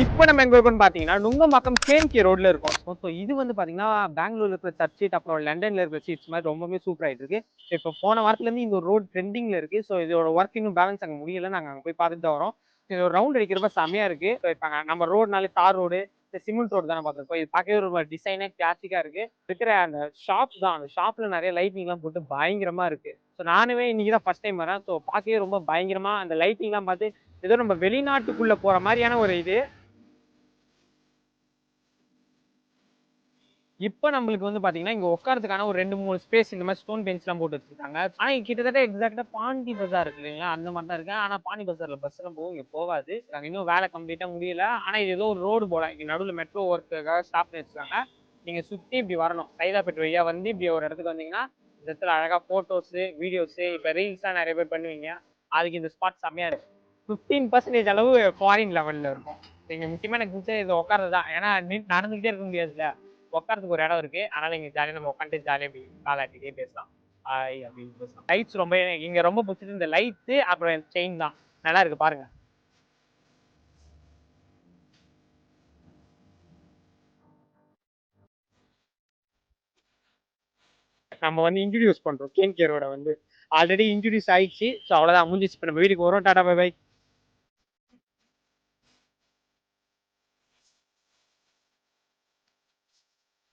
இப்போ நம்ம எங்க இருக்கோம்னு பாத்தீங்கன்னா நுங்கம்பாக்கம் கேஎம்கே ரோட்ல இருக்கும். ஸோ இது வந்து பாத்தீங்கன்னா பெங்களூர்ல இருக்கிற சர்ச் ஸ்ட்ரீட் அப்புறம் லண்டன்ல இருக்கிற ஸ்ட்ரீட்ஸ் மாதிரி ரொம்பவே சூப்பர் ஆயிட்டு இருக்கு. இப்போ போன வாரத்துல இருந்து இந்த ரோட் ட்ரெண்டிங்ல இருக்கு. ஸோ இதோட ஒர்க் இன்னும் பேலன்ஸ் அங்க முடியல. நாங்க அங்க போய் பார்த்துட்டு தான் வரோம். இது ஒரு ரவுண்ட் அடிக்கிறப்ப செமையா இருக்கு. இப்போ நம்ம ரோடுனாலே தார் ரோடு சிமெண்ட் ரோடு தானே பார்த்துருக்கோம். இது பார்க்கவே ஒரு டிசைனே கிளாசிக்கா இருக்கு. இருக்கிற அந்த ஷாப் தான், அந்த ஷாப்ல நிறைய லைட்டிங் எல்லாம் போட்டு பயங்கரமா இருக்கு. ஸோ நானுமே இன்னைக்கு தான் ஃபர்ஸ்ட் டைம் வரேன். ஸோ பார்க்கவே ரொம்ப பயங்கரமா அந்த லைட்டிங் எல்லாம் பார்த்து ஏதோ நம்ம வெளிநாட்டுக்குள்ள போற மாதிரியான ஒரு இது. இப்போ நம்மளுக்கு வந்து பாத்தீங்கன்னா இங்க உட்காரத்துக்கான ஒரு 2, 3 ஸ்பேஸ் இந்த மாதிரி ஸ்டோன் பெஞ்ச் எல்லாம் போட்டு வச்சிருக்காங்க. ஆனா கிட்டத்தட்ட எக்ஸாக்டா பாண்டி பஜார் இருக்கு இல்லைங்களா, அந்த மாதிரி தான் இருக்கு. ஆனா பாண்டி பஜார்ல பஸ் எல்லாம் போகும், இங்க போகாது. நாங்க இன்னும் வேலை கம்ப்ளீட்டா முடியல. ஆனா இது ஏதோ ஒரு ரோடு போல இங்க நடுவில் மெட்ரோ ஒர்க்குக்காக ஸ்டாப் பண்ணி வச்சிருக்காங்க. நீங்க சுத்தி இப்படி வரணும், சைதாப்பேட் வழியா வந்து இப்படி ஒரு இடத்துக்கு வந்தீங்கன்னா இந்த இடத்துல அழகா போட்டோஸ் வீடியோஸ் இப்ப ரீல்ஸ் எல்லாம் நிறைய பேர் பண்ணுவீங்க. அதுக்கு இந்த ஸ்பாட் செம்மையா இருக்கு. 15% அளவு ஃபாரின் லெவல்ல இருக்கும். நீங்க முக்கியமா எனக்கு பிடிச்ச இது உட்கார்றதுதான். ஏன்னா நடந்துகிட்டே இருக்க முடியாதுல்ல, உட்காரத்துக்கு ஒரு இடம் இருக்கு. அதனால இங்க ஜாலியா நம்ம உட்காந்துட்டு ஜாலியா அப்படி காலாட்டிட்டே பேசலாம். ஹாய் அப்படின்னு பேசலாம். லைட்ஸ் ரொம்ப இங்க ரொம்ப பிடிச்சது இந்த லைட்ஸ் அப்புறம் செயின் தான். நல்லா இருக்கு பாருங்க. நம்ம வந்து இன்ட்ரடியூஸ் பண்றோம் கேன் கேரோட வந்து ஆல்ரெடி இன்ட்ரடியூஸ் ஆயிடுச்சு. ஸோ அவ்வளோதான் முடிஞ்சிச்சு. இப்போ நம்ம வீட்டுக்கு வரோம். Tata bye by.